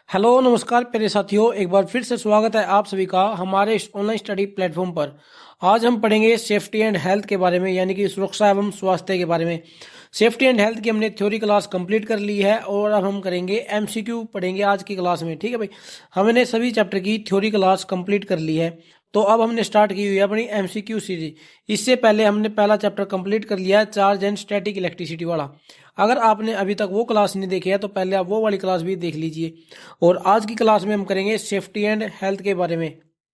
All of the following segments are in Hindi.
हेलो नमस्कार प्यारे साथियों, एक बार फिर से स्वागत है आप सभी का हमारे इस ऑनलाइन स्टडी प्लेटफॉर्म पर। आज हम पढ़ेंगे सेफ्टी एंड हेल्थ के बारे में, यानी कि सुरक्षा एवं स्वास्थ्य के बारे में। सेफ्टी एंड हेल्थ की हमने थ्योरी क्लास कंप्लीट कर ली है और अब हम करेंगे एमसीक्यू पढ़ेंगे आज की क्लास में। ठीक है भाई, हमने सभी चैप्टर की थ्योरी क्लास कंप्लीट कर ली है, तो अब हमने स्टार्ट की हुई है अपनी एमसीक्यू सीरीज। इससे पहले हमने पहला चैप्टर कंप्लीट कर लिया है, चार्ज एंड स्टैटिक इलेक्ट्रिसिटी वाला। अगर आपने अभी तक वो क्लास नहीं देखी है तो पहले आप वो वाली क्लास भी देख लीजिए। और आज की क्लास में हम करेंगे सेफ्टी एंड हेल्थ के बारे में।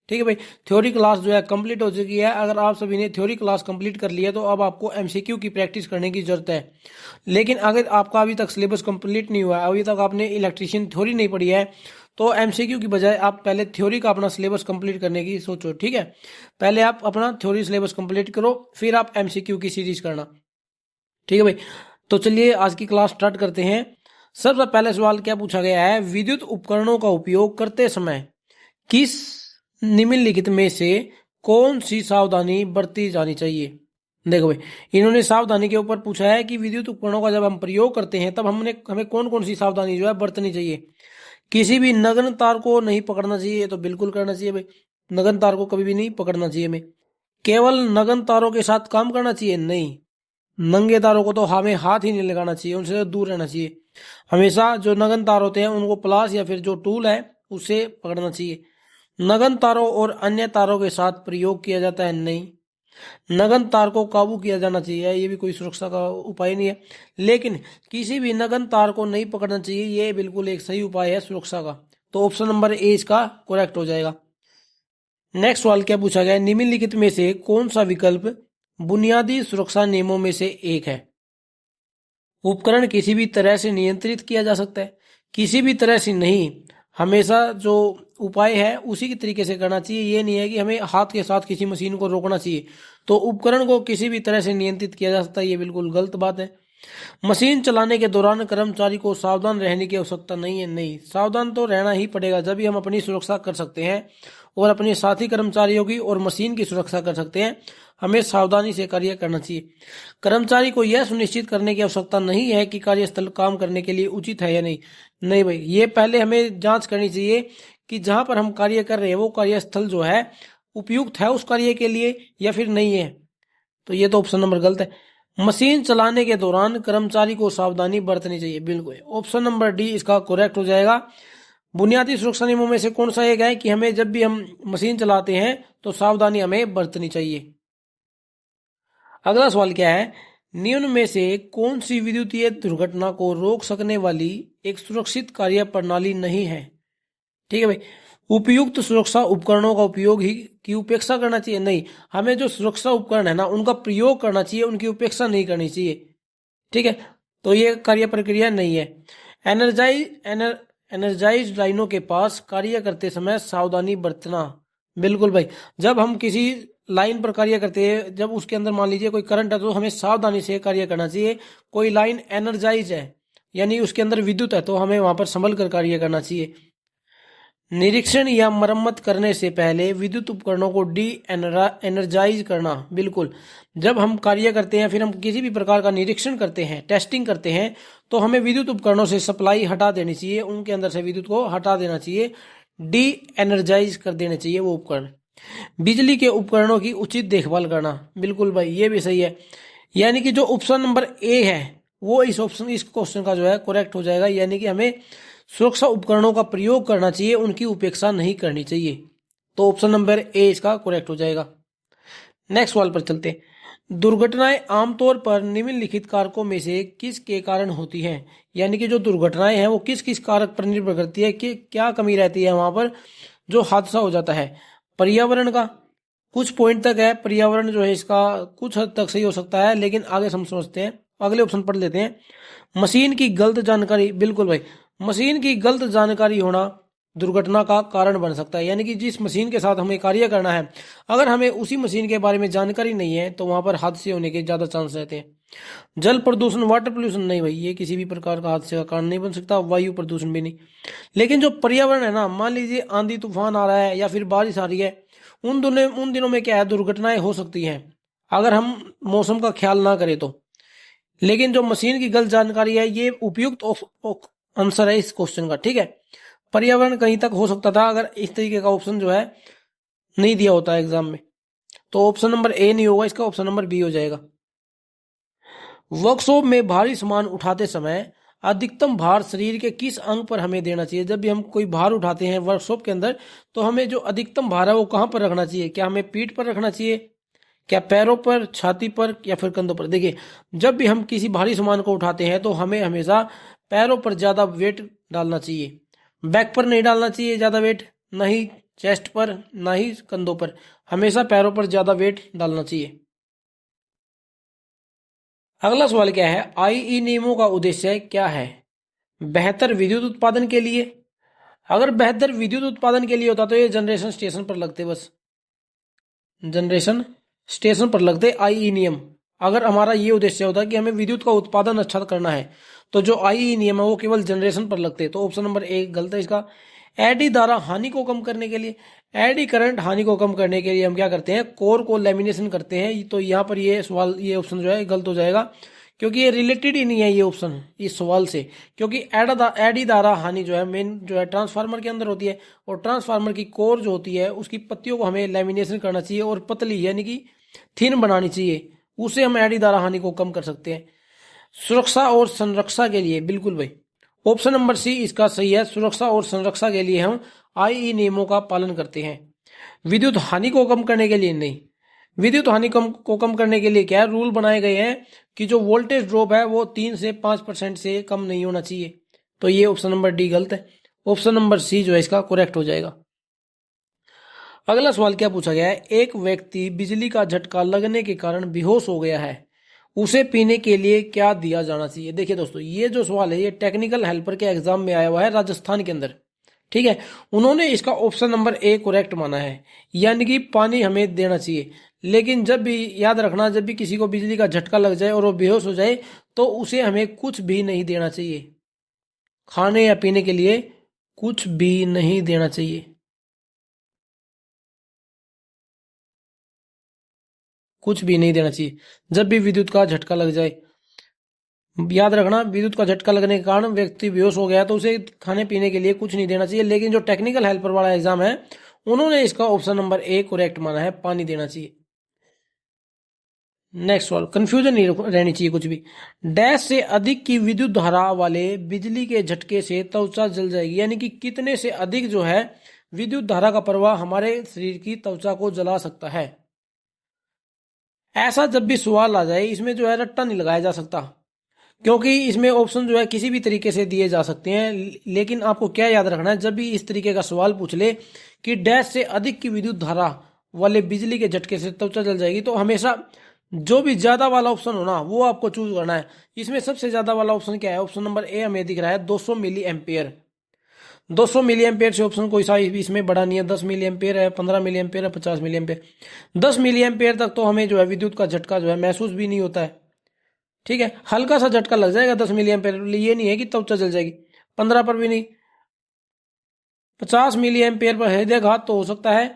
ठीक है भाई, थ्योरी क्लास जो है कंप्लीट हो चुकी है। अगर आप सभी ने थ्योरी क्लास कंप्लीट कर ली है तो अब आपको एमसीक्यू की प्रैक्टिस करने की जरूरत है। लेकिन अगर आपका अभी तक सिलेबस कंप्लीट नहीं हुआ है, अभी तक आपने इलेक्ट्रिशियन थ्योरी नहीं पढ़ी है, तो एमसीक्यू की बजाय आप पहले थ्योरी का अपना सिलेबस कंप्लीट करने की सोचो। ठीक है, पहले आप अपना थ्योरी सिलेबस कंप्लीट करो, फिर आप एमसीक्यू की सीरीज करना। ठीक है भाई, तो चलिए आज की क्लास स्टार्ट करते हैं। सबसे पहले सवाल क्या पूछा गया है, विद्युत उपकरणों का उपयोग करते समय किस निम्नलिखित में से कौन सी सावधानी बरती जानी चाहिए। देखो भाई, इन्होंने सावधानी के ऊपर पूछा है कि विद्युत उपकरणों का जब हम प्रयोग करते हैं तब हमें कौन कौन सी सावधानी जो है बरतनी चाहिए। किसी भी नग्न तार को नहीं पकड़ना चाहिए, ये तो बिल्कुल करना चाहिए भाई। नग्न तार को कभी भी नहीं पकड़ना चाहिए हमें। केवल नग्न तारों के साथ काम करना चाहिए, नहीं। नंगे तारों को तो हमें हाथ ही नहीं लगाना चाहिए, उनसे दूर रहना चाहिए। हमेशा जो नगन तार होते हैं उनको प्लास या फिर जो टूल है उससे पकड़ना चाहिए। नगन तारों और अन्य तारों के साथ प्रयोग किया जाता है, नहीं। नगन तार को काबू किया जाना चाहिए, ये भी कोई सुरक्षा का उपाय नहीं है। लेकिन किसी भी नगन तार को नहीं पकड़ना चाहिए, ये बिल्कुल एक सही उपाय है सुरक्षा का। तो ऑप्शन नंबर ए इसका करेक्ट हो जाएगा। नेक्स्ट सवाल क्या पूछा गया है, निम्नलिखित में से कौन सा विकल्प बुनियादी सुरक्षा नियमों में से एक है। उपकरण किसी भी तरह से नियंत्रित किया जा सकता है, किसी भी तरह से नहीं। हमेशा जो उपाय है उसी के तरीके से करना चाहिए। ये नहीं है कि हमें हाथ के साथ किसी मशीन को रोकना चाहिए। तो उपकरण को किसी भी तरह से नियंत्रित किया जा सकता है, ये बिल्कुल गलत बात है। मशीन चलाने के दौरान कर्मचारी को सावधान रहने की आवश्यकता नहीं है, नहीं। सावधान तो रहना ही पड़ेगा, जब भी हम अपनी सुरक्षा कर सकते हैं और अपने साथी कर्मचारियों की और मशीन की सुरक्षा कर सकते हैं। हमें सावधानी से कार्य करना चाहिए। कर्मचारी को यह सुनिश्चित करने की आवश्यकता नहीं है कि कार्यस्थल काम करने के लिए उचित है या नहीं। नहीं भाई, ये पहले हमें जांच करनी चाहिए कि जहां पर हम कार्य कर रहे हैं वो कार्यस्थल जो है उपयुक्त है उस कार्य के लिए या फिर नहीं है। तो ये तो ऑप्शन नंबर गलत है। मशीन चलाने के दौरान कर्मचारी को सावधानी बरतनी चाहिए, बिल्कुल ऑप्शन नंबर डी इसका करेक्ट हो जाएगा। बुनियादी सुरक्षा नियमों में से कौन सा एक है कि हमें जब भी हम मशीन चलाते हैं तो सावधानी हमें बरतनी चाहिए। अगला सवाल क्या है, निम्न में से कौन सी विद्युतीय दुर्घटना को रोक सकने वाली एक सुरक्षित कार्य प्रणाली नहीं है। ठीक है भाई, उपयुक्त सुरक्षा उपकरणों का उपयोग ही की उपेक्षा करना चाहिए, नहीं। हमें जो सुरक्षा उपकरण है ना उनका प्रयोग करना चाहिए, उनकी उपेक्षा नहीं करनी चाहिए। ठीक है, तो ये कार्य प्रक्रिया नहीं है। एनर्जाइज लाइनों के पास कार्य करते समय सावधानी बरतना, बिल्कुल भाई। जब हम किसी लाइन पर कार्य करते हैं, जब उसके अंदर मान लीजिए कोई करंट है तो हमें सावधानी से कार्य करना चाहिए। कोई लाइन एनर्जाइज है यानी उसके अंदर विद्युत है तो हमें वहां पर संभल कर कार्य करना चाहिए। निरीक्षण या मरम्मत करने से पहले विद्युत उपकरणों को डी एनर्जाइज करना, बिल्कुल। जब हम कार्य करते हैं, फिर हम किसी भी प्रकार का निरीक्षण करते हैं, टेस्टिंग करते हैं, तो हमें विद्युत उपकरणों से सप्लाई हटा देनी चाहिए, उनके अंदर से विद्युत को हटा देना चाहिए, डी एनर्जाइज कर देने चाहिए वो उपकरण। बिजली के उपकरणों की उचित देखभाल करना, बिल्कुल भाई ये भी सही है। यानी कि जो ऑप्शन नंबर ए है वो इस क्वेश्चन का जो है करेक्ट हो जाएगा। यानी कि हमें सुरक्षा उपकरणों का प्रयोग करना चाहिए, उनकी उपेक्षा नहीं करनी चाहिए। तो ऑप्शन नंबर ए इसका करेक्ट हो जाएगा। नेक्स्ट सवाल पर चलते हैं। दुर्घटनाएं आमतौर पर निम्नलिखित कारकों में से किसके कारण होती हैं। यानी कि जो दुर्घटनाएं हैं वो किस किस कारक पर निर्भर करती है, कि क्या कमी रहती है वहां पर जो हादसा हो जाता है। पर्यावरण का कुछ पॉइंट तक है, पर्यावरण जो है इसका कुछ हद तक सही हो सकता है, लेकिन आगे हम समझते हैं, अगले ऑप्शन पढ़ लेते हैं। मशीन की गलत जानकारी, बिल्कुल भाई। मशीन की गलत जानकारी होना दुर्घटना का कारण बन सकता है। यानी कि जिस मशीन के साथ हमें कार्य करना है, अगर हमें उसी मशीन के बारे में जानकारी नहीं है तो वहां पर हादसे होने के ज्यादा चांस रहते हैं। जल प्रदूषण, वाटर पोल्यूशन, नहीं भाई ये किसी भी प्रकार का हादसे का कारण नहीं बन सकता। वायु प्रदूषण भी नहीं। लेकिन जो पर्यावरण है ना, मान लीजिए आंधी तूफान आ रहा है या फिर बारिश आ रही है, उन दिनों में क्या है, दुर्घटनाएं हो सकती हैं अगर हम मौसम का ख्याल ना करें तो। लेकिन जो मशीन की गलत जानकारी है ये उपयुक्त आंसर है इस क्वेश्चन का। ठीक है, पर्यावरण कहीं तक हो सकता था अगर इस तरीके का ऑप्शन जो है नहीं दिया होता एग्जाम में। तो ऑप्शन नंबर ए नहीं होगा इसका, ऑप्शन नंबर बी हो जाएगा। वर्कशॉप में भारी सामान उठाते समय अधिकतम भार शरीर के किस अंग पर हमें देना चाहिए? जब भी हम कोई भार उठाते हैं वर्कशॉप के अंदर, तो हमें जो अधिकतम भार है वो कहाँ पर रखना चाहिए? क्या हमें पीठ पर रखना चाहिए, क्या पैरों पर, छाती पर, या फिर कंधों पर? देखिए, जब भी हम किसी भारी सामान को उठाते हैं तो हमें हमेशा पैरों पर ज्यादा वेट डालना चाहिए, बैक पर नहीं डालना चाहिए ज्यादा वेट, ना ही चेस्ट पर, ना ही कंधों पर, हमेशा पैरों पर ज्यादा वेट डालना चाहिए। अगला सवाल क्या है? आईई नियमों का उद्देश्य क्या है? बेहतर विद्युत उत्पादन के लिए। अगर बेहतर विद्युत उत्पादन के लिए होता तो ये जनरेशन स्टेशन पर लगते, बस जनरेशन स्टेशन पर लगते आईई नियम। अगर हमारा ये उद्देश्य होता कि हमें विद्युत का उत्पादन अच्छा करना है, तो जो आईई नियम है वो केवल जनरेशन पर लगते। तो ऑप्शन नंबर एक गलत है इसका। एडी द्वारा हानि को कम करने के लिए, एडी करंट हानि को कम करने के लिए हम क्या करते हैं? कोर को लेमिनेशन करते हैं। तो यहाँ पर ये सवाल, ये ऑप्शन जो है गलत हो जाएगा, क्योंकि ये रिलेटेड ही नहीं है ये ऑप्शन इस सवाल से। क्योंकि एडी द्वारा हानि जो है मेन जो है ट्रांसफार्मर के अंदर होती है, और ट्रांसफार्मर की कोर जो होती है उसकी पत्तियों को हमें लेमिनेशन करना चाहिए और पतली यानी कि थिन बनानी चाहिए, उसे हम एडी द्वारा हानि को कम कर सकते हैं। सुरक्षा और संरक्षा के लिए, बिल्कुल भाई ऑप्शन नंबर सी इसका सही है। सुरक्षा और संरक्षा के लिए हम आईई नियमों का पालन करते हैं, विद्युत हानि को कम करने के लिए नहीं। विद्युत हानि को कम करने के लिए क्या है, रूल बनाए गए हैं कि जो वोल्टेज ड्रॉप है वो 3 से 5% से कम नहीं होना चाहिए। तो ये ऑप्शन नंबर डी गलत है, ऑप्शन नंबर सी जो है इसका करेक्ट हो जाएगा। अगला सवाल क्या पूछा गया है? एक व्यक्ति बिजली का झटका लगने के कारण बेहोश हो गया है, उसे पीने के लिए क्या दिया जाना चाहिए? देखिए दोस्तों, ये जो सवाल है ये टेक्निकल हेल्पर के एग्जाम में आया हुआ है राजस्थान के अंदर, ठीक है। उन्होंने इसका ऑप्शन नंबर ए करेक्ट माना है, यानी कि पानी हमें देना चाहिए। लेकिन जब भी याद रखना, जब भी किसी को बिजली का झटका लग जाए और वो बेहोश हो जाए, तो उसे हमें कुछ भी नहीं देना चाहिए, खाने या पीने के लिए कुछ भी नहीं देना चाहिए, कुछ भी नहीं देना चाहिए जब भी विद्युत का झटका लग जाए। याद रखना, विद्युत का झटका लगने के कारण व्यक्ति बेहोश हो गया तो उसे खाने पीने के लिए कुछ नहीं देना चाहिए। लेकिन जो टेक्निकल हेल्पर वाला एग्जाम है, उन्होंने इसका ऑप्शन नंबर ए करेक्ट माना है, पानी देना चाहिए। नेक्स्ट सवाल, कंफ्यूजन नहीं रहनी चाहिए कुछ भी। डैश से अधिक की विद्युत धारा वाले बिजली के झटके से त्वचा जल जाएगी, यानी कि कितने से अधिक जो है विद्युत धारा का प्रवाह हमारे शरीर की त्वचा को जला सकता है। ऐसा जब भी सवाल आ जाए, इसमें जो है रट्टा नहीं लगाया जा सकता, क्योंकि इसमें ऑप्शन जो है किसी भी तरीके से दिए जा सकते हैं। लेकिन आपको क्या याद रखना है, जब भी इस तरीके का सवाल पूछ ले कि डैश से अधिक की विद्युत धारा वाले बिजली के झटके से त्वचा जल जाएगी, तो हमेशा जो भी ज्यादा वाला ऑप्शन हो ना वो आपको चूज करना है। इसमें सबसे ज्यादा वाला ऑप्शन क्या है? ऑप्शन नंबर ए हमें दिख रहा है 200 मिली एम्पेयर। 200 मिली एम्पेयर से ऑप्शन कोई सा भी इसमें बड़ा नहीं है। 10 मिली एम्पेयर है, 15 मिली एम्पेयर है, 50 मिली एम्पेयर। 10 मिली एम्पेयर तक तो हमें जो है विद्युत का झटका जो है महसूस भी नहीं होता है, ठीक है। हल्का सा झटका लग जाएगा 10 मिली एम्पेयर, ये नहीं है कि त्वचा जल जाएगी। 15 पर भी नहीं। 50 मिली एम्पेयर पर हृदयघात तो हो सकता है,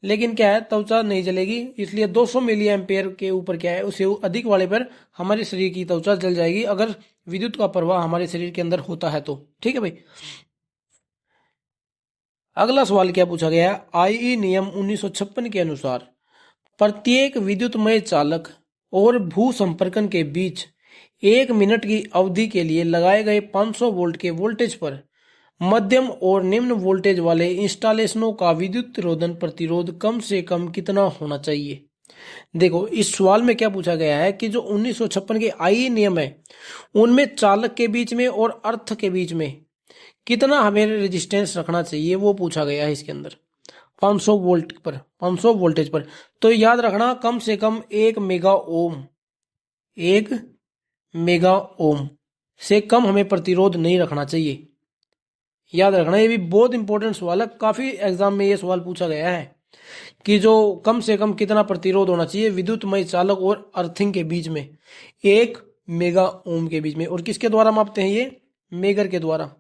लेकिन क्या है, त्वचा नहीं जलेगी। इसलिए 200 मिली एम्पेयर के ऊपर क्या है, उससे अधिक वाले पर हमारे शरीर की त्वचा जल जाएगी, अगर विद्युत का प्रवाह हमारे शरीर के अंदर होता है तो, ठीक है भाई। अगला सवाल क्या पूछा गया है? आईई नियम 1956 के अनुसार प्रत्येक विद्युतमय चालक और भू संपर्कन के बीच 1 मिनट की अवधि के लिए लगाए गए 500 वोल्ट के वोल्टेज पर मध्यम और निम्न वोल्टेज वाले इंस्टॉलेशनों का विद्युत रोधन प्रतिरोध कम से कम कितना होना चाहिए? देखो, इस सवाल में क्या पूछा गया है कि जो 1956 के आईई नियम है, उनमें चालक के बीच में और अर्थ के बीच में कितना हमें रेजिस्टेंस रखना चाहिए, वो पूछा गया है इसके अंदर। 500 वोल्ट पर, 500 वोल्टेज पर, तो याद रखना कम से कम 1 मेगा ओम, 1 मेगा ओम से कम हमें प्रतिरोध नहीं रखना चाहिए। याद रखना, ये भी बहुत इंपॉर्टेंट सवाल है, काफी एग्जाम में ये सवाल पूछा गया है कि जो कम से कम कितना प्रतिरोध होना चाहिए विद्युतमय चालक और अर्थिंग के बीच में, 1 मेगा ओम के बीच में। और किसके द्वारा मापते हैं? ये मेगर के द्वारा।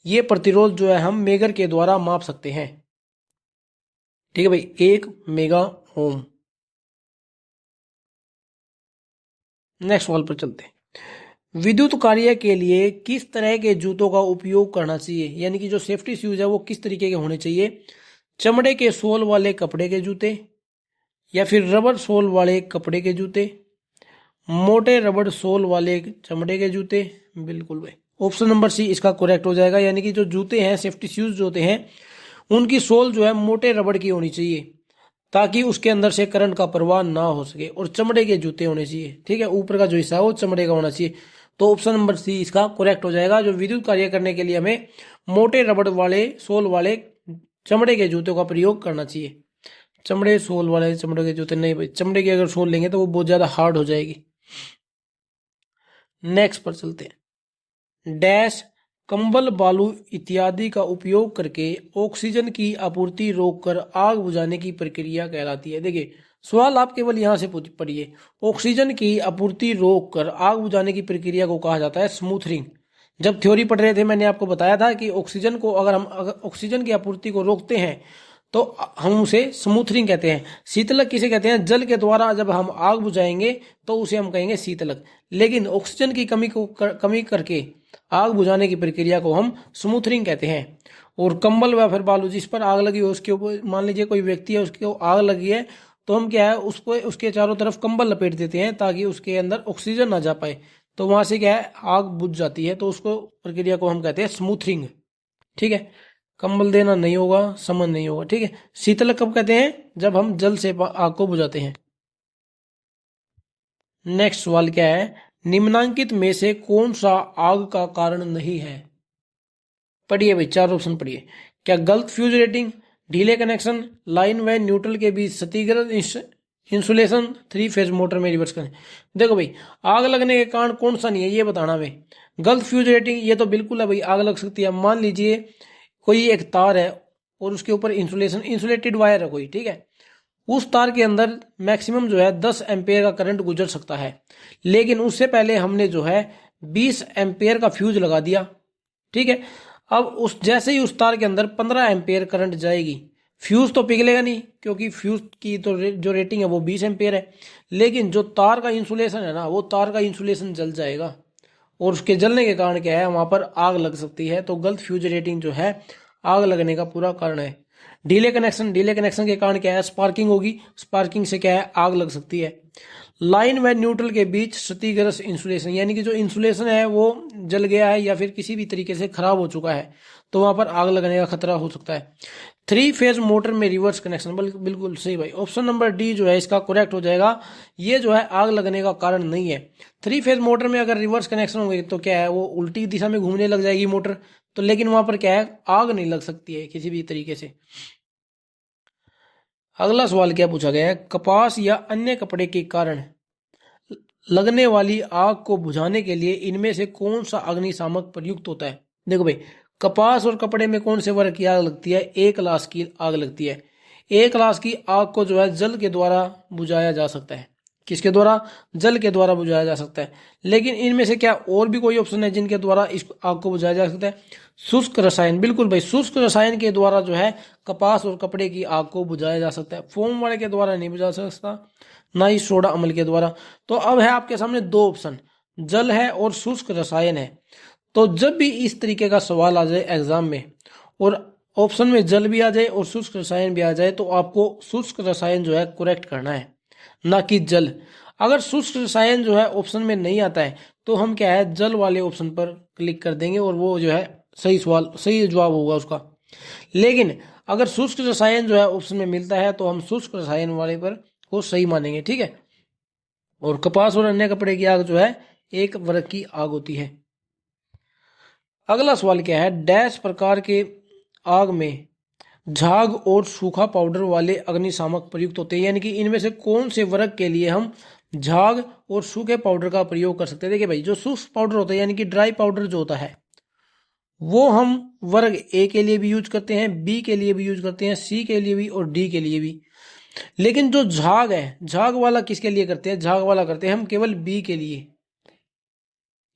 ये प्रतिरोध जो है हम मेगर के द्वारा माप सकते हैं, ठीक है भाई, 1 मेगा ओम। नेक्स्ट सवाल पर चलते हैं। विद्युत कार्य के लिए किस तरह के जूतों का उपयोग करना चाहिए, यानी कि जो सेफ्टी शूज है वो किस तरीके के होने चाहिए। चमड़े के सोल वाले कपड़े के जूते, या फिर रबर सोल वाले कपड़े के जूते, मोटे रबर सोल वाले चमड़े के जूते। बिल्कुल भाई, ऑप्शन नंबर सी इसका करेक्ट हो जाएगा, यानी कि जो जूते हैं सेफ्टी शूज जो होते हैं उनकी सोल जो है मोटे रबड़ की होनी चाहिए ताकि उसके अंदर से करंट का प्रवाह ना हो सके, और चमड़े के जूते होने चाहिए। ठीक है, ऊपर का जो हिस्सा है वो चमड़े का होना चाहिए। तो ऑप्शन नंबर सी इसका करेक्ट हो जाएगा। जो विद्युत कार्य करने के लिए हमें मोटे रबड़ वाले सोल वाले चमड़े के जूतों का प्रयोग करना चाहिए। चमड़े सोल वाले चमड़े के जूते नहीं भाई, चमड़े की अगर सोल लेंगे तो वो बहुत ज्यादा हार्ड हो जाएगी। नेक्स्ट पर चलते हैं। डैश कंबल बालू इत्यादि का उपयोग करके ऑक्सीजन की आपूर्ति रोककर आग बुझाने की प्रक्रिया कहलाती है। देखिए सवाल आप केवल यहां से पढ़िए, ऑक्सीजन की आपूर्ति रोककर आग बुझाने की प्रक्रिया को कहा जाता है स्मूथरिंग। जब थ्योरी पढ़ रहे थे मैंने आपको बताया था कि ऑक्सीजन को अगर ऑक्सीजन की आपूर्ति को रोकते हैं तो हम उसे स्मूथरिंग कहते हैं। शीतलक किसे कहते हैं, जल के द्वारा जब हम आग बुझाएंगे तो उसे हम कहेंगे शीतलक। लेकिन ऑक्सीजन की कमी करके आग बुझाने की प्रक्रिया को हम स्मूथरिंग कहते हैं। और कंबल व फिर बालू जिस पर आग लगी हो उसके ऊपर, मान लीजिए कोई व्यक्ति है उसको आग लगी है तो हम क्या है उसको उसके चारों तरफ कंबल लपेट देते हैं ताकि उसके अंदर ऑक्सीजन ना जा पाए, तो वहां से क्या है आग बुझ जाती है। तो उसको प्रक्रिया को हम कहते हैं स्मूथरिंग। ठीक है, कंबल देना नहीं होगा, समन नहीं होगा। ठीक है, शीतलक कब कहते हैं, जब हम जल से आग को बुझाते हैं। नेक्स्ट सवाल क्या है, निम्नांकित में से कौन सा आग का कारण नहीं है। पढ़िए भाई, चार ऑप्शन पढ़िए। क्या गलत फ्यूज रेटिंग, ढीले कनेक्शन, लाइन व न्यूट्रल के बीच क्षतिग्रस्त इंसुलेशन, 3 फेज मोटर में रिवर्स करें। देखो भाई, आग लगने के कारण कौन सा नहीं है ये बताना भाई। गलत फ्यूज रेटिंग ये तो बिल्कुल है भाई, आग लग सकती है। मान लीजिए कोई एक तार है और उसके ऊपर इंसुलेटेड वायर है कोई, ठीक है, उस तार के अंदर मैक्सिमम जो है 10 एम्पेयर का करंट गुजर सकता है, लेकिन उससे पहले हमने जो है 20 एम्पेयर का फ्यूज लगा दिया। ठीक है, अब उस जैसे ही उस तार के अंदर 15 एम्पेयर करंट जाएगी, फ्यूज तो पिघलेगा नहीं क्योंकि फ्यूज की तो जो रेटिंग है वो 20 एम्पेयर है, लेकिन जो तार का इंसुलेशन है ना वो तार का इंसुलेशन जल जाएगा, और उसके जलने के कारण क्या है वहां पर आग लग सकती है। तो गलत फ्यूज रेटिंग जो है आग लगने का पूरा कारण है। ढीले कनेक्शन के कारण क्या है स्पार्किंग होगी, स्पार्किंग से क्या है आग लग सकती है। लाइन व न्यूट्रल के बीच क्षतिग्रस्त इंसुलेशन, यानी कि जो इंसुलेशन है वो जल गया है या फिर किसी भी तरीके से खराब हो चुका है तो वहां पर आग लगने का खतरा हो सकता है। 3 फेज मोटर में रिवर्स कनेक्शन, बिल्कुल सही भाई, ऑप्शन नंबर डी जो है इसका करेक्ट हो जाएगा। ये जो है आग लगने का कारण नहीं है। 3 फेज मोटर में अगर रिवर्स कनेक्शन होंगे तो क्या है वो उल्टी दिशा में घूमने लग जाएगी मोटर, तो लेकिन वहां पर क्या है आग नहीं लग सकती है किसी भी तरीके से। अगला सवाल क्या पूछा गया है, कपास या अन्य कपड़े के कारण लगने वाली आग को बुझाने के लिए इनमें से कौन सा अग्निशामक प्रयुक्त होता है। देखो भाई, कपास और कपड़े में कौन से वर्ग की आग लगती है, एक क्लास की आग लगती है। एक क्लास की आग को जो है जल के द्वारा बुझाया जा सकता है। किसके द्वारा, जल के द्वारा बुझाया जा सकता है। लेकिन इनमें से क्या और भी कोई ऑप्शन है जिनके द्वारा इस आग को बुझाया जा सकता है, शुष्क रसायन, बिल्कुल भाई, शुष्क रसायन के द्वारा जो है कपास और कपड़े की आग को बुझाया जा सकता है। फोम वाले के द्वारा नहीं बुझा सकता, ना ही सोडा अम्ल के द्वारा। तो अब है आपके सामने दो ऑप्शन, जल है और शुष्क रसायन है। तो जब भी इस तरीके का सवाल आ जाए एग्जाम में और ऑप्शन में जल भी आ जाए और शुष्क रसायन भी आ जाए तो आपको शुष्क रसायन जो है करेक्ट करना है, ना कि जल। अगर शुष्क रसायन जो है ऑप्शन में नहीं आता है तो हम क्या है जल वाले ऑप्शन पर क्लिक कर देंगे और वो जो है सही जवाब होगा उसका। लेकिन अगर शुष्क रसायन जो है ऑप्शन में मिलता है तो हम शुष्क रसायन वाले पर को सही मानेंगे। ठीक है, और कपास और अन्य कपड़े की आग जो है एक वर्ग की आग होती है। अगला सवाल क्या है, डैश प्रकार के आग में झाग और सूखा पाउडर वाले अग्निशामक प्रयुक्त होते हैं, यानी कि इनमें से कौन से वर्ग के लिए हम झाग और सूखे पाउडर का प्रयोग कर सकते हैं। देखिए भाई, जो शुष्क पाउडर होता है यानी कि ड्राई पाउडर जो होता है वो हम वर्ग ए के लिए भी यूज करते हैं, बी के लिए भी यूज करते हैं, सी के लिए भी और डी के लिए भी। लेकिन जो झाग है, झाग वाला किसके लिए करते हैं, झाग वाला करते हैं हम केवल बी के लिए।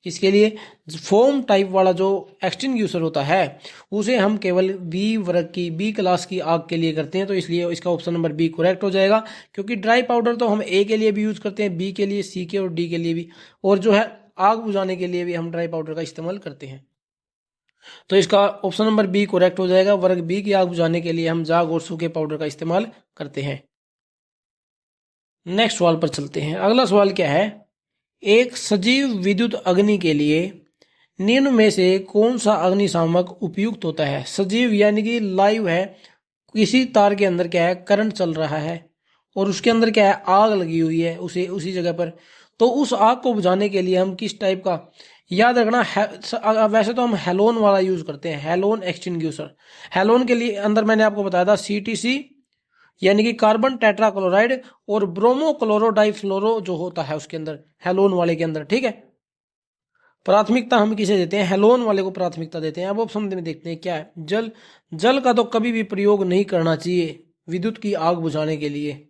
इसके लिए फोम टाइप वाला जो एक्सटिंग्यूशर होता है उसे हम केवल बी वर्ग की, बी क्लास की आग के लिए करते हैं। तो इसलिए इसका ऑप्शन नंबर बी करेक्ट हो जाएगा, क्योंकि ड्राई पाउडर तो हम ए के लिए भी यूज करते हैं, बी के लिए, सी के और डी के लिए भी। और जो है आग बुझाने के लिए भी हम ड्राई पाउडर का इस्तेमाल करते हैं। तो इसका ऑप्शन नंबर बी करेक्ट हो जाएगा। वर्ग बी की आग बुझाने के लिए हम जाग और सूखे पाउडर का इस्तेमाल करते हैं। नेक्स्ट सवाल पर चलते हैं। अगला सवाल क्या है, एक सजीव विद्युत अग्नि के लिए निम्न में से कौन सा अग्निशामक उपयुक्त होता है। सजीव यानी कि लाइव है, किसी तार के अंदर क्या है, करंट चल रहा है और उसके अंदर क्या है, आग लगी हुई है उसी जगह पर। तो उस आग को बुझाने के लिए हम किस टाइप का, याद रखना वैसे तो हम हेलोन वाला यूज करते हैं, हेलोन एक्सटिंग्यूशर। हेलोन के लिए अंदर मैंने आपको बताया था सीटीसी यानी कि कार्बन टेट्राक्लोराइड और ब्रोमो क्लोरो डाइफ्लोरो जो होता है उसके अंदर, हेलोन वाले के अंदर। ठीक है, प्राथमिकता हम किसे देते हैं, हेलोन वाले को प्राथमिकता देते हैं। अब ऑप्शन में देखते हैं क्या है। जल, जल का तो कभी भी प्रयोग नहीं करना चाहिए विद्युत की आग बुझाने के लिए।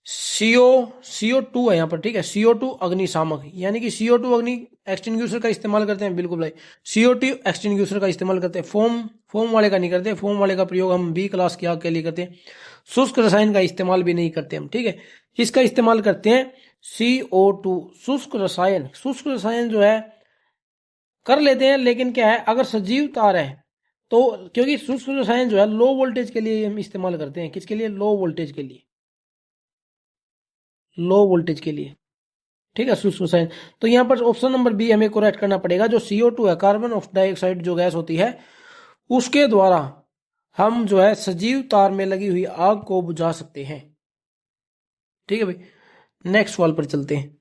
CO2 है यहाँ पर, ठीक है, CO2 अग्निशामक यानी कि CO2 अग्नि एक्सटिंग्यूशर का इस्तेमाल करते हैं, बिल्कुल भाई, CO2 एक्सटिंग्यूशर का इस्तेमाल करते हैं। फोम वाले का नहीं करते, फोम वाले का प्रयोग हम बी क्लास की आग के लिए करते हैं। शुष्क रसायन का इस्तेमाल भी नहीं करते हम, ठीक है। इसका इस्तेमाल करते हैं CO2 शुष्क रसायन। शुष्क रसायन जो है कर लेते हैं, लेकिन क्या है, अगर सजीव तार है तो, क्योंकि शुष्क रसायन जो है लो वोल्टेज के लिए हम इस्तेमाल करते हैं। किसके लिए, लो वोल्टेज के लिए, लो वोल्टेज के लिए, ठीक है, शुष्क रसायन। तो यहाँ पर ऑप्शन नंबर बी हमें करेक्ट करना पड़ेगा। जो CO2 है, कार्बन ऑफ डाइऑक्साइड जो गैस होती है, उसके द्वारा हम जो है सजीव तार में लगी हुई आग को बुझा सकते हैं। ठीक है भाई, नेक्स्ट सवाल पर चलते हैं।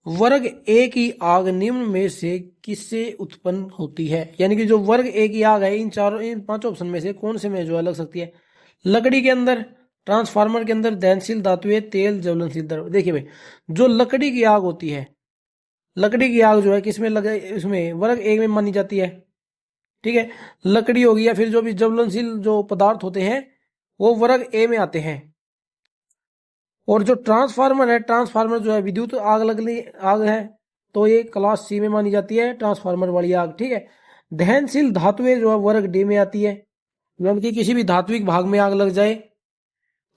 वर्ग ए की आग निम्न में से किससे उत्पन्न होती है। यानी कि जो वर्ग ए की आग है, इन पांचों ऑप्शन में से कौन से में जो है लग सकती है। लकड़ी के अंदर, ट्रांसफार्मर के अंदर, दहनशील धातुएं, तेल, ज्वलनशील द्रव। देखिए भाई, जो लकड़ी की आग होती है, लकड़ी की आग जो है किसमें लगे, इसमें वर्ग ए में मानी जाती है। ठीक है, लकड़ी होगी या फिर जो भी ज्वलनशील जो पदार्थ होते हैं वो वर्ग ए में आते हैं। और जो ट्रांसफार्मर है, ट्रांसफार्मर जो है विद्युत आग लगने आग है, तो ये क्लास सी में मानी जाती है, ट्रांसफार्मर वाली आग। ठीक है, दहनशील धातुएं जो है वर्ग डी में आती है, यानी कि किसी भी धात्विक भाग में आग लग जाए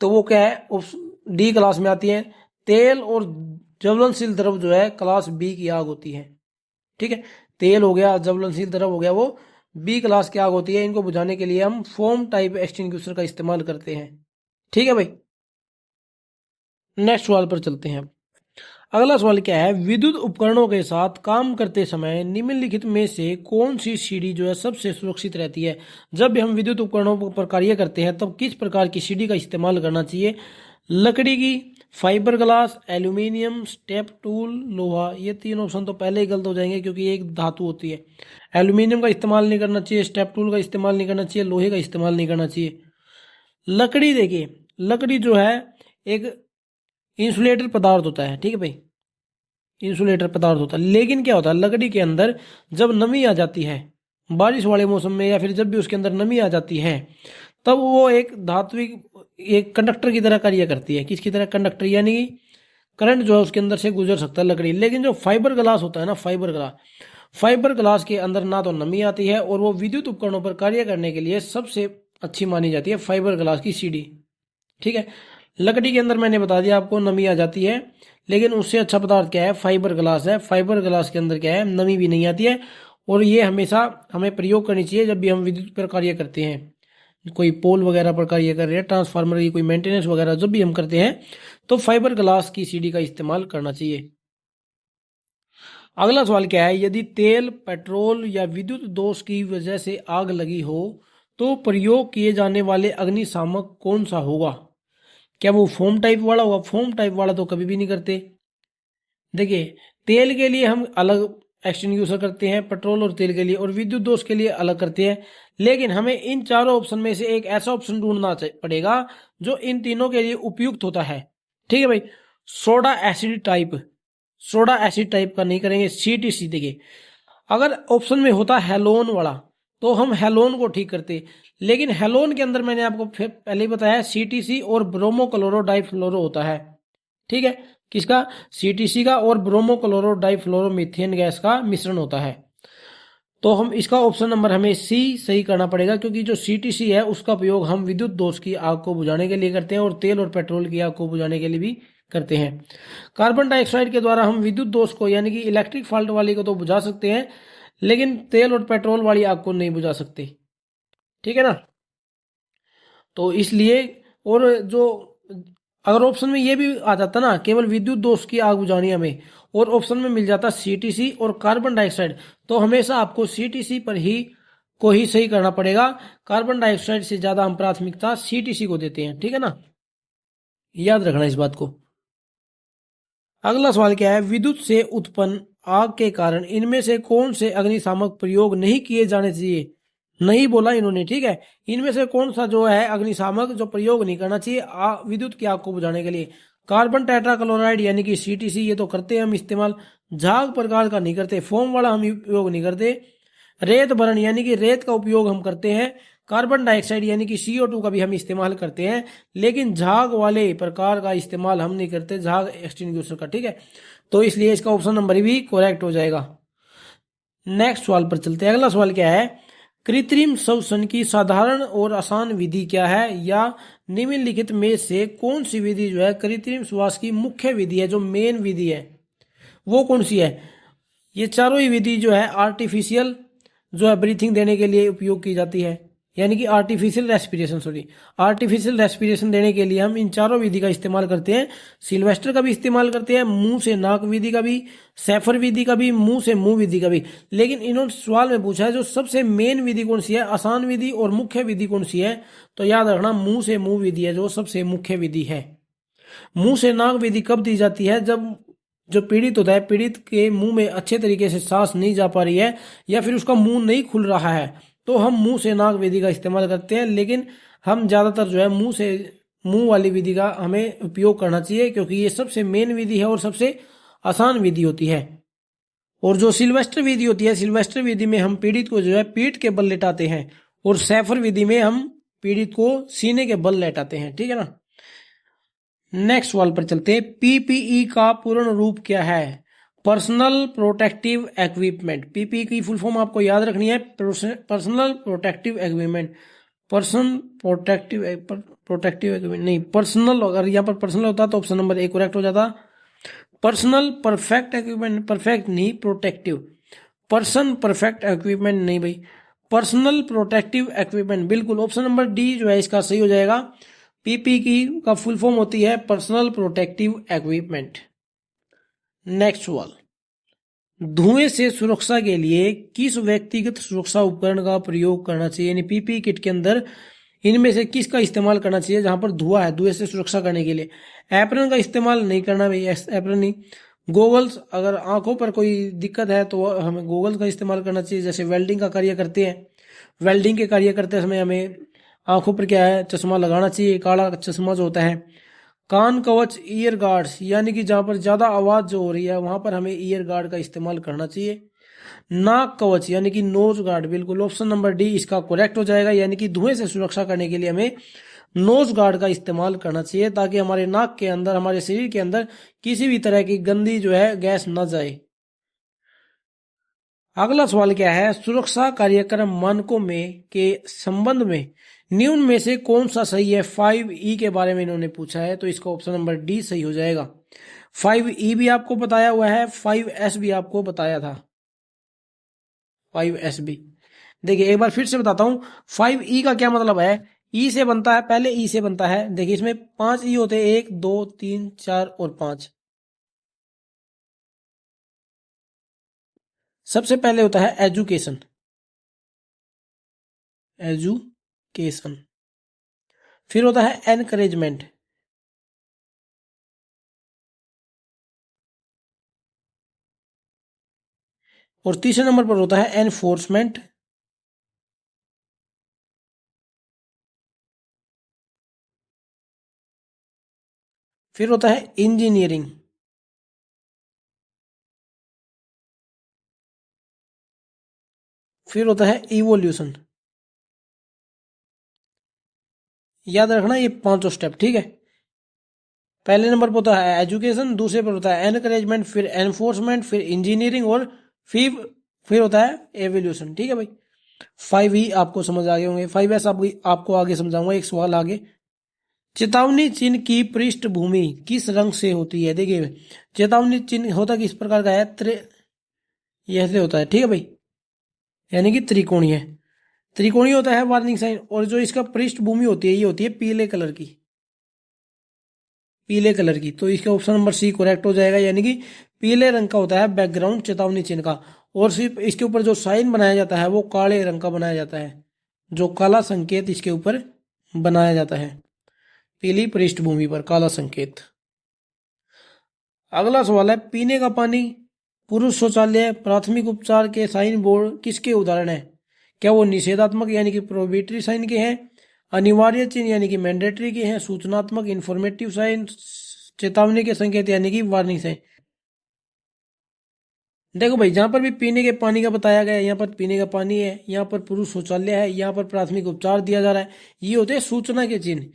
तो वो क्या है, डी क्लास में आती है। तेल और ज्वलनशील द्रव जो है क्लास बी की आग होती है। ठीक है, तेल हो गया, ज्वलनशील द्रव हो गया, वो बी क्लास की आग होती है। इनको बुझाने के लिए हम फोम टाइप एक्सटिंग्विशर का इस्तेमाल करते हैं। ठीक है भाई, नेक्स्ट सवाल पर चलते हैं। अगला सवाल क्या है, विद्युत उपकरणों के साथ काम करते समय निम्नलिखित में से कौन सी सीढ़ी जो है सबसे सुरक्षित रहती है। जब भी हम विद्युत उपकरणों पर कार्य करते हैं तब किस प्रकार की सीढ़ी का इस्तेमाल करना चाहिए। लकड़ी की, fibre glass, aluminium, step tool, लोहा। ये तीन ऑप्शन तो पहले ही गलत हो जाएंगे क्योंकि ये एक धातु होती है। एल्यूमिनियम का इस्तेमाल नहीं करना चाहिए, स्टेप टूल का इस्तेमाल नहीं करना चाहिए, लोहे का इस्तेमाल नहीं करना चाहिए। लकड़ी, देखिए लकड़ी जो है एक इंसुलेटर पदार्थ होता है। ठीक है भाई, इंसुलेटर पदार्थ होता है, लेकिन क्या होता है, लकड़ी के अंदर जब नमी आ जाती है बारिश वाले मौसम में, या फिर जब भी उसके अंदर नमी आ जाती है, तब वो एक धात्विक, एक कंडक्टर की तरह कार्य करती है। किसकी तरह, कंडक्टर, यानी करंट जो है उसके अंदर से गुजर सकता है लकड़ी। लेकिन जो फाइबर ग्लास होता है ना, फाइबर ग्लास के अंदर ना तो नमी आती है, और वो विद्युत उपकरणों पर कार्य करने के लिए सबसे अच्छी मानी जाती है फाइबर ग्लास की सीढ़ी। ठीक है, लकड़ी के अंदर मैंने बता दिया आपको नमी आ जाती है, लेकिन उससे अच्छा पदार्थ क्या है, फाइबर ग्लास है। फाइबर ग्लास के अंदर क्या है, नमी भी नहीं आती है, और ये हमेशा हमें प्रयोग करनी चाहिए जब भी हम विद्युत पर कार्य करते हैं, कोई पोल वगैरह पर कार्य कर रहे हैं, ट्रांसफार्मर की कोई मेंटेनेंस वगैरह जब भी हम करते हैं तो फाइबर ग्लास की सीढ़ी का इस्तेमाल करना चाहिए। अगला सवाल क्या है, यदि तेल, पेट्रोल या विद्युत दोष की वजह से आग लगी हो तो प्रयोग किए जाने वाले अग्निशामक कौन सा होगा। क्या वो फोम टाइप वाला होगा। फोम टाइप वाला तो कभी भी नहीं करते। देखिए, तेल के लिए हम अलग एक्सटिंग्विशर करते हैं, पेट्रोल और तेल के लिए, और विद्युत दोष के लिए अलग करते हैं। लेकिन हमें इन चारों ऑप्शन में से एक ऐसा ऑप्शन ढूंढना पड़ेगा जो इन तीनों के लिए उपयुक्त होता है। ठीक है भाई, सोडा एसिड टाइप का नहीं करेंगे, CTC। देखिए, अगर ऑप्शन में होता हेलोन वाला तो हम हेलोन को ठीक करते, लेकिन हेलोन के अंदर मैंने आपको फिर पहले ही बताया CTC और ब्रोमो क्लोरो डाइफ्लोरो होता है। ठीक है, किसका, CTC का और ब्रोमो क्लोरो डाइफ्लोरो मीथेन गैस का मिश्रण होता है। तो हम इसका ऑप्शन नंबर हमें सी सही करना पड़ेगा, क्योंकि जो CTC है उसका प्रयोग हम विद्युत दोष की आग को बुझाने के लिए करते हैं और तेल और पेट्रोल की आग को बुझाने के लिए भी करते हैं। कार्बन डाइऑक्साइड के द्वारा हम विद्युत दोष को यानी कि इलेक्ट्रिक फॉल्ट वाली को तो बुझा सकते हैं, लेकिन तेल और पेट्रोल वाली आग को नहीं बुझा सकते। ठीक है ना। तो इसलिए, और जो अगर ऑप्शन में ये भी आ जाता ना केवल विद्युत दोष की आग बुझानी हमें, और ऑप्शन में मिल जाता सीटीसी और कार्बन डाइऑक्साइड, तो हमेशा आपको सीटीसी पर ही को ही सही करना पड़ेगा। कार्बन डाइऑक्साइड से ज्यादा हम प्राथमिकता सीटीसी को देते हैं। ठीक है ना, याद रखना इस बात को। अगला सवाल क्या है, विद्युत से उत्पन्न आग के कारण इनमें से कौन से अग्निशामक प्रयोग नहीं किए जाने चाहिए। नहीं बोला इन्होंने, ठीक है। इनमें से कौन सा जो है अग्निशामक जो प्रयोग नहीं करना चाहिए विद्युत की आग को बुझाने के लिए। कार्बन टेट्राक्लोराइड यानी कि सीटीसी, ये तो करते हैं हम इस्तेमाल। झाग प्रकार का नहीं करते, फोम वाला हम उपयोग नहीं करते। रेत भरण यानी कि रेत का उपयोग हम करते हैं। कार्बन डाइऑक्साइड यानी कि CO2 का भी हम इस्तेमाल करते हैं, लेकिन झाग वाले प्रकार का इस्तेमाल हम नहीं करते, झाग एक्सटिंग्विशर का। ठीक है, तो इसलिए इसका ऑप्शन नंबर भी करेक्ट हो जाएगा। नेक्स्ट सवाल पर चलते हैं। अगला सवाल क्या है, कृत्रिम श्वसन की साधारण और आसान विधि क्या है, या निम्नलिखित में से कौन सी विधि जो है कृत्रिम श्वास की मुख्य विधि है, जो मेन विधि है वो कौन सी है। ये चारों ही विधि जो है आर्टिफिशियल जो है ब्रीथिंग देने के लिए उपयोग की जाती है, यानी कि आर्टिफिशियल रेस्पिरेशन देने के लिए हम इन चारों विधि का इस्तेमाल करते हैं। सिल्वेस्टर का भी इस्तेमाल करते हैं, मुंह से नाक विधि का भी, सैफर विधि का भी, मुंह से मुंह विधि का भी। लेकिन इन्होंने सवाल में पूछा है जो सबसे मेन विधि कौन सी है, आसान विधि और मुख्य विधि कौन सी है, तो याद रखना मुंह से मुंह विधि है जो सबसे मुख्य विधि है। मुंह से नाक विधि कब दी जाती है, जब जो पीड़ित होता है, पीड़ित के मुंह में अच्छे तरीके से सांस नहीं जा पा रही है, या फिर उसका मुंह नहीं खुल रहा है, तो हम मुंह से नाक विधि का इस्तेमाल करते हैं। लेकिन हम ज्यादातर जो है मुंह वाली विधि का हमें उपयोग करना चाहिए, क्योंकि ये सबसे मेन विधि है और सबसे आसान विधि होती है। और जो सिल्वेस्टर विधि होती है, सिल्वेस्टर विधि में हम पीड़ित को जो है पीठ के बल लेटाते हैं, और सैफर विधि में हम पीड़ित को सीने के बल लेटाते हैं। ठीक है ना। नेक्स्ट सवाल पर चलते हैं। पीपीई का पूर्ण रूप क्या है, पर्सनल प्रोटेक्टिव इक्विपमेंट। पीपीई की फुल फॉर्म आपको याद रखनी है, personal protective equipment. Protective equipment नहीं, पर्सनल, अगर यहाँ पर पर्सनल होता तो ऑप्शन नंबर 1 करेक्ट हो जाता। पर्सनल परफेक्ट इक्विपमेंट, परफेक्ट नहीं प्रोटेक्टिव, पर्सन परफेक्ट इक्विपमेंट नहीं भाई, पर्सनल प्रोटेक्टिव इक्विपमेंट, बिल्कुल ऑप्शन नंबर डी जो है इसका सही हो जाएगा। पीपी की का फुल फॉर्म होती है पर्सनल प्रोटेक्टिव इक्विपमेंट। नेक्स्ट सवाल, धुएं से सुरक्षा के लिए किस व्यक्तिगत सुरक्षा उपकरण का प्रयोग करना चाहिए, यानी पीपी किट के अंदर इनमें से किसका इस्तेमाल करना चाहिए जहां पर धुआं है, धुएं से सुरक्षा करने के लिए। एप्रन का इस्तेमाल नहीं करना भाई, एप्रन नहीं। गोगल्स, अगर आंखों पर कोई दिक्कत है तो हमें गोगल्स का इस्तेमाल करना चाहिए। जैसे वेल्डिंग का कार्य करते हैं, वेल्डिंग के कार्य करते समय हमें आंखों पर क्या है चश्मा लगाना चाहिए, काला चश्मा जो होता है। कान कवच, ईयर गार्ड्स, यानी कि जहां पर ज्यादा आवाज जो हो रही है वहां पर हमें ईयर गार्ड का इस्तेमाल करना चाहिए। नाक कवच यानी कि नोज गार्ड, बिल्कुल ऑप्शन नंबर डी इसका करेक्ट हो जाएगा, यानी कि धुएं से सुरक्षा करने के लिए हमें नोज गार्ड का इस्तेमाल करना चाहिए, ताकि हमारे नाक के अंदर, हमारे शरीर के अंदर किसी भी तरह की गंदी जो है गैस न जाए। अगला सवाल क्या है, सुरक्षा कार्यक्रम मानकों में के संबंध में निम्न में से कौन सा सही है। 5E के बारे में इन्होंने पूछा है, तो इसका ऑप्शन नंबर डी सही हो जाएगा। 5E भी आपको बताया हुआ है, 5S भी आपको बताया था। 5SB देखिए एक बार फिर से बताता हूं, 5E का क्या मतलब है। ई से बनता है, पहले ई से बनता है। देखिए इसमें 5 ई होते हैं, 1 2 3 4 और 5। सबसे पहले होता है एजुकेशन, एजुकेशन। फिर होता है एनकरेजमेंट, और तीसरे नंबर पर होता है एनफोर्समेंट। फिर होता है इंजीनियरिंग। फिर होता है इवोल्यूशन। याद रखना ये पांचों स्टेप, ठीक है। पहले नंबर पर होता है एजुकेशन, दूसरे पर होता है एनकरेजमेंट, फिर एनफोर्समेंट, फिर इंजीनियरिंग, और फिर होता है एवोल्यूशन। ठीक है भाई, 5E आपको समझ आ गए होंगे। 5S आपको आगे समझाऊंगा एक सवाल आगे। चेतावनी चिन्ह की पृष्ठभूमि किस रंग से होती है? देखिए चेतावनी चिन्ह होता किस प्रकार का है? यह से होता है, ठीक है भाई, यानी कि त्रिकोणीय। त्रिकोणीय होता है वार्निंग साइन, और जो इसका पृष्ठभूमि होती है ये होती है पीले कलर की, पीले कलर की। तो इसका ऑप्शन नंबर सी करेक्ट हो जाएगा, यानी कि पीले रंग का होता है बैकग्राउंड चेतावनी चिन्ह का। और सिर्फ इसके ऊपर जो साइन बनाया जाता है वो काले रंग का बनाया जाता है, जो काला संकेत इसके ऊपर बनाया जाता है, पीली पृष्ठभूमि पर काला संकेत। अगला सवाल है, पीने का पानी, पुरुष शौचालय, प्राथमिक उपचार के साइन बोर्ड किसके उदाहरण है? क्या वो निषेधात्मक यानी कि प्रोहिबिटरी साइन के हैं, अनिवार्य चिन्ह यानी कि मैंडेटरी के हैं, सूचनात्मक इंफॉर्मेटिव साइन, चेतावनी के संकेत यानी कि वार्निंग साइन? देखो भाई, जहां पर भी पीने के पानी का बताया गया है, यहाँ पर पीने का पानी है, यहाँ पर पुरुष शौचालय है, यहाँ पर प्राथमिक उपचार दिया जा रहा है, ये होते हैं सूचना के चिन्ह,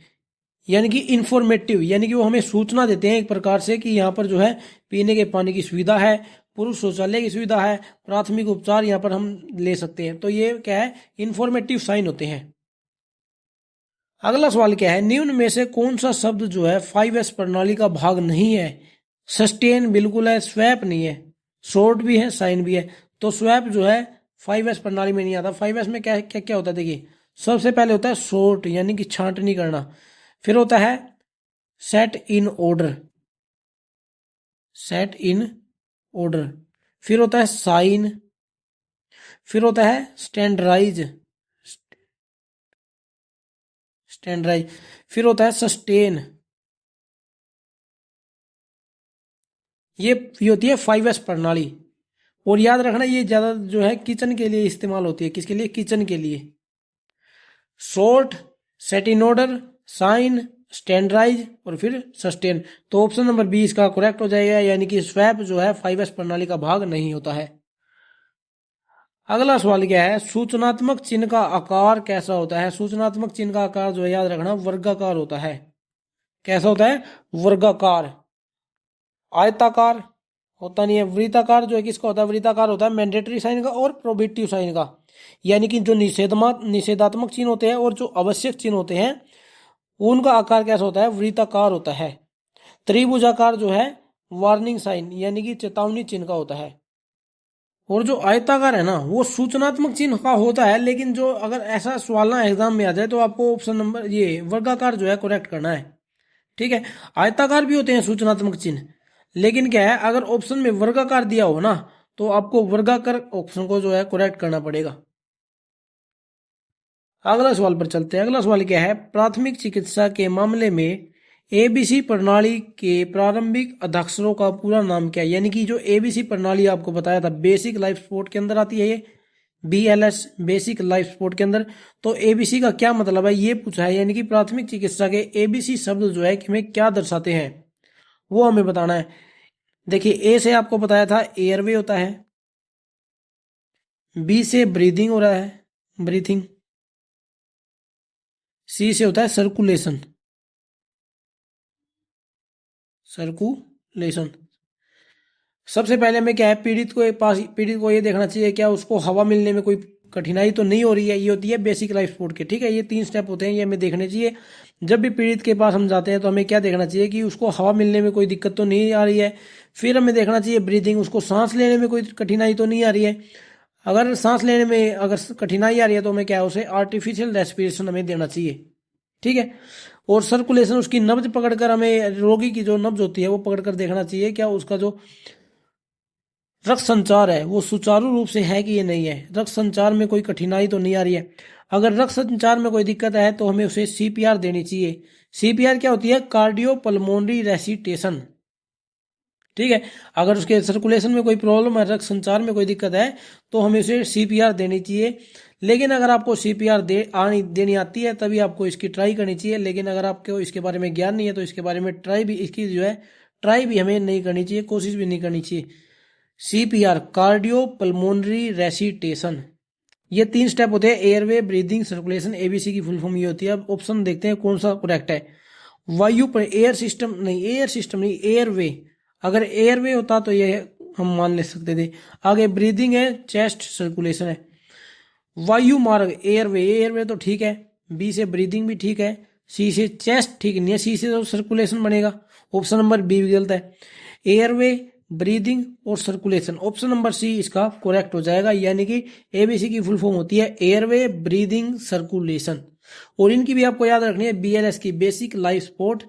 यानी कि इंफॉर्मेटिव, यानी कि वो हमें सूचना देते हैं एक प्रकार से कि यहाँ पर जो है पीने के पानी की सुविधा है, पुरुष शौचालय की सुविधा है, प्राथमिक उपचार यहाँ पर हम ले सकते हैं। तो ये क्या है, इंफॉर्मेटिव साइन होते हैं। अगला सवाल क्या है, निम्न में से कौन सा शब्द जो है 5S प्रणाली का भाग नहीं है? सस्टेन बिल्कुल है, स्वैप नहीं है, शॉर्ट भी है, साइन भी है। तो स्वैप जो है 5S प्रणाली में नहीं आता। 5S में क्या क्या क्या होता है? देखिए सबसे पहले होता है शॉर्ट, यानी कि छांटनी करना, फिर होता है set in order, set in order, फिर होता है साइन, फिर होता है स्टैंडराइज, स्टैंडराइज, फिर होता है सस्टेन। ये होती है 5S प्रणाली। और याद रखना ये ज्यादा जो है किचन के लिए इस्तेमाल होती है। किसके लिए? किचन के लिए। Sort, set in order, shine, standardize और फिर सस्टेन। तो ऑप्शन नंबर बी इसका करेक्ट हो जाएगा, यानी कि स्वैप जो है 5S प्रणाली का भाग नहीं होता है। अगला सवाल क्या है, सूचनात्मक चिन्ह का आकार कैसा होता है? सूचनात्मक चिन्ह का आकार जो है याद रखना वर्गाकार होता है। कैसा होता है? वर्गाकार। आयताकार होता नहीं है। वृत्ताकार जो है किसका होता है? वृत्ताकार होता है मैंडेटरी साइन का और प्रोहिबिटिव साइन का, यानी कि जो निषेधात्मक चिन्ह होते हैं और जो आवश्यक चिन्ह होते हैं उनका आकार कैसा होता है? वृत्ताकार होता है। त्रिभुजाकार जो है वार्निंग साइन यानी कि चेतावनी चिन्ह का होता है। और जो आयताकार है ना वो सूचनात्मक चिन्ह का होता है, लेकिन जो अगर ऐसा सवाल ना एग्जाम में आ जाए तो आपको ऑप्शन नंबर ये वर्गाकार जो है करेक्ट करना है, ठीक है। आयताकार भी होते हैं सूचनात्मक चिन्ह, लेकिन क्या है अगर ऑप्शन में वर्गाकार दिया हो ना तो आपको वर्गाकार ऑप्शन को जो है करेक्ट करना पड़ेगा। अगला सवाल पर चलते हैं। अगला सवाल क्या है, प्राथमिक चिकित्सा के मामले में एबीसी प्रणाली के प्रारंभिक अक्षरों का पूरा नाम क्या है? यानी कि जो एबीसी प्रणाली आपको बताया था बेसिक लाइफ सपोर्ट के अंदर आती है, ये बीएलएस बेसिक लाइफ सपोर्ट के अंदर। तो एबीसी का क्या मतलब है ये पूछा है, यानी कि प्राथमिक चिकित्सा के एबीसी शब्द जो है कि हमें क्या दर्शाते हैं वो हमें बताना है। देखिए ए से आपको बताया था एयरवे होता है, बी से ब्रीदिंग हो रहा है, ब्रीथिंग, सी से होता है सर्कुलेशन, सर्कुलेशन। सबसे पहले हमें क्या है पीड़ित को ये देखना चाहिए क्या उसको हवा मिलने में कोई कठिनाई तो नहीं हो रही है। ये होती है बेसिक लाइफ सपोर्ट के, ठीक है। ये 3 स्टेप होते हैं, ये हमें देखने चाहिए। जब भी पीड़ित के पास हम जाते हैं तो हमें क्या देखना चाहिए कि उसको हवा मिलने में कोई दिक्कत तो नहीं आ रही है। फिर हमें देखना चाहिए ब्रीदिंग, उसको सांस लेने में कोई कठिनाई तो नहीं आ रही है। अगर सांस लेने में अगर कठिनाई आ रही है तो हमें क्या है उसे आर्टिफिशियल रेस्पिरेशन हमें देना चाहिए, ठीक है। और सर्कुलेशन, उसकी नब्ज पकड़कर हमें रोगी की जो नब्ज होती है वो पकड़कर देखना चाहिए क्या उसका जो रक्त संचार है वो सुचारू रूप से है कि ये नहीं है, रक्त संचार में कोई कठिनाई तो नहीं आ रही है। अगर रक्त संचार में कोई दिक्कत है तो हमें उसे सीपीआर देनी चाहिए। सीपीआर क्या होती है? कार्डियो पल्मोनरी रेसिटेशन, ठीक है। अगर उसके सर्कुलेशन में कोई प्रॉब्लम है, रक्त संचार में कोई दिक्कत है तो हमें उसे सीपीआर देनी चाहिए। लेकिन अगर आपको सीपीआर देनी आती है तभी आपको इसकी ट्राई करनी चाहिए। लेकिन अगर आपको इसके बारे में ज्ञान नहीं है तो इसके बारे में ट्राई भी हमें नहीं करनी चाहिए, कोशिश भी नहीं करनी चाहिए। सीपीआर कार्डियो पल्मोनरी रेसिटेशन, ये 3 स्टेप होते हैं, एयरवे, ब्रीदिंग, सर्कुलेशन। एबीसी की फुल फॉर्म ये होती है। अब ऑप्शन देखते हैं कौन सा करेक्ट है। वायु पर एयर सिस्टम नहीं, एयरवे। अगर एयरवे होता तो ये हम मान ले सकते थे। आगे ब्रीदिंग है, चेस्ट सर्कुलेशन है। वायु मार्ग एयरवे तो ठीक है, बी से ब्रीदिंग भी ठीक है, सी से चेस्ट ठीक नहीं है, सी से तो सर्कुलेशन बनेगा, ऑप्शन नंबर बी भी गलत है। एयरवे, ब्रीदिंग और सर्कुलेशन, ऑप्शन नंबर सी इसका करेक्ट हो जाएगा। यानी कि एबीसी की फुल फॉर्म होती है एयरवे, ब्रीदिंग, सर्कुलेशन। और इनकी भी आपको याद रखनी है बीएलएस की, बेसिक लाइफ सपोर्ट,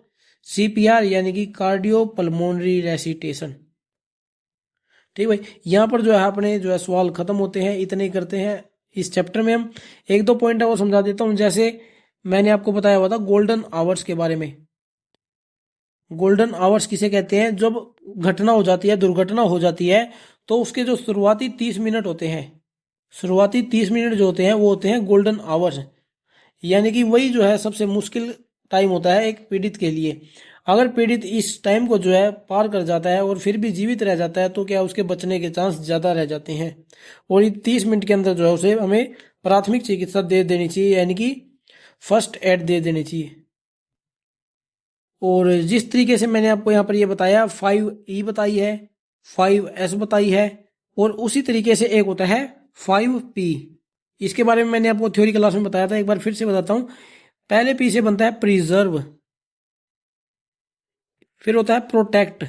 सीपीआर यानी कि कार्डियो पल्मोनरी रेसिटेशन। ठीक भाई, यहाँ पर जो है अपने जो है सवाल खत्म होते हैं, इतने ही करते हैं इस चैप्टर में। हम एक दो पॉइंट और समझा देता हूँ। जैसे मैंने आपको बताया हुआ था गोल्डन आवर्स के बारे में। गोल्डन आवर्स किसे कहते हैं? जब घटना हो जाती है, दुर्घटना हो जाती है, तो उसके जो शुरुआती 30 मिनट होते हैं, शुरुआती 30 मिनट जो होते हैं वो होते हैं गोल्डन आवर्स। यानी कि वही जो है सबसे मुश्किल टाइम होता है एक पीड़ित के लिए। अगर पीड़ित इस टाइम को जो है पार कर जाता है और फिर भी जीवित रह जाता है तो क्या उसके बचने के चांस ज्यादा रह जाते हैं। और ये 30 मिनट के अंदर जो है उसे हमें प्राथमिक चिकित्सा दे देनी चाहिए, यानी कि फर्स्ट एड दे देनी चाहिए। और जिस तरीके से मैंने आपको यहाँ पर ये बताया, 5E बताई है, 5S बताई है, और उसी तरीके से एक होता है 5P। इसके बारे में मैंने आपको थ्योरी क्लास में बताया था, एक बार फिर से बताता हूँ। पहले P से बनता है प्रिजर्व, फिर होता है प्रोटेक्ट,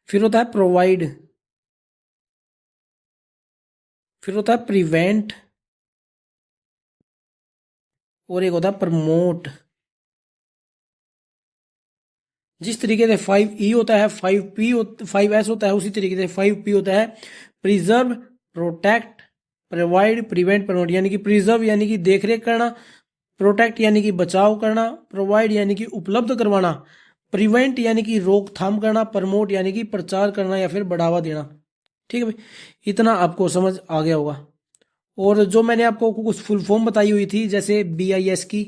फिर होता है प्रोवाइड, फिर होता है प्रिवेंट, और एक होता है प्रमोट। जिस तरीके से 5E होता है, 5S होता है, उसी तरीके से 5P होता है preserve, protect, provide, prevent, promote. यानी कि प्रिजर्व यानी कि देखरेख करना, प्रोटेक्ट यानी कि बचाव करना, प्रोवाइड यानी कि उपलब्ध करवाना, प्रिवेंट यानी कि रोकथाम करना, प्रमोट यानी कि प्रचार करना या फिर बढ़ावा देना। ठीक है भाई, इतना आपको समझ आ गया होगा। और जो मैंने आपको कुछ फुल फॉर्म बताई हुई थी, जैसे BIS की,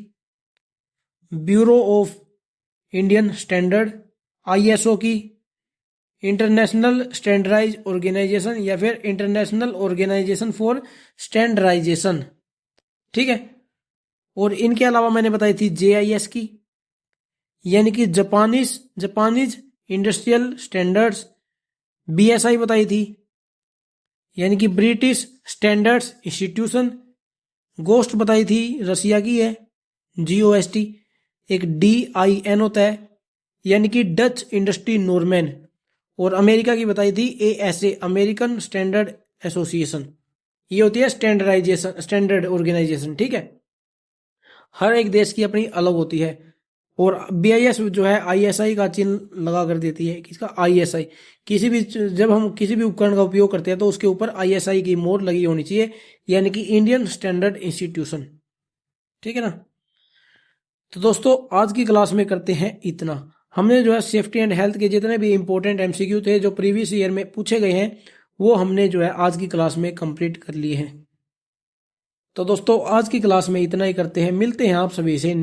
bureau of Indian standard, ISO की, इंटरनेशनल स्टैंडर्डाइज ऑर्गेनाइजेशन, या फिर इंटरनेशनल ऑर्गेनाइजेशन फॉर स्टैंडर्डाइजेशन। ठीक है। और इनके अलावा मैंने बताई थी JIS की, यानी कि जापानीज इंडस्ट्रियल स्टैंडर्ड्स। BSI बताई थी, यानी कि ब्रिटिश स्टैंडर्ड्स इंस्टीट्यूशन। गोस्ट बताई थी, रसिया की है, GOST। एक DIN होता है, यानी कि डच इंडस्ट्री नॉर्मन। और अमेरिका की बताई थी ASA, अमेरिकन स्टैंडर्ड एसोसिएशन। ये होती है स्टैंडर्डाइजेशन, स्टैंडर्ड ऑर्गेनाइजेशन। ठीक है, हर एक देश की अपनी अलग होती है। और BIS जो है ISI का चिन्ह लगा कर देती है। किसका? ISI। किसी भी, जब हम किसी भी उपकरण का उपयोग करते हैं तो उसके ऊपर ISI की मोहर लगी होनी चाहिए, यानी कि इंडियन स्टैंडर्ड इंस्टीट्यूशन। ठीक है ना। तो दोस्तों आज की क्लास में करते हैं इतना। हमने जो है सेफ्टी एंड हेल्थ के जितने भी इंपॉर्टेंट MCQ थे जो प्रीवियस ईयर में पूछे गए हैं, वो हमने जो है आज की क्लास में कंप्लीट कर लिए हैं। तो दोस्तों आज की क्लास में इतना ही करते हैं, मिलते हैं आप सभी से नेक्स्ट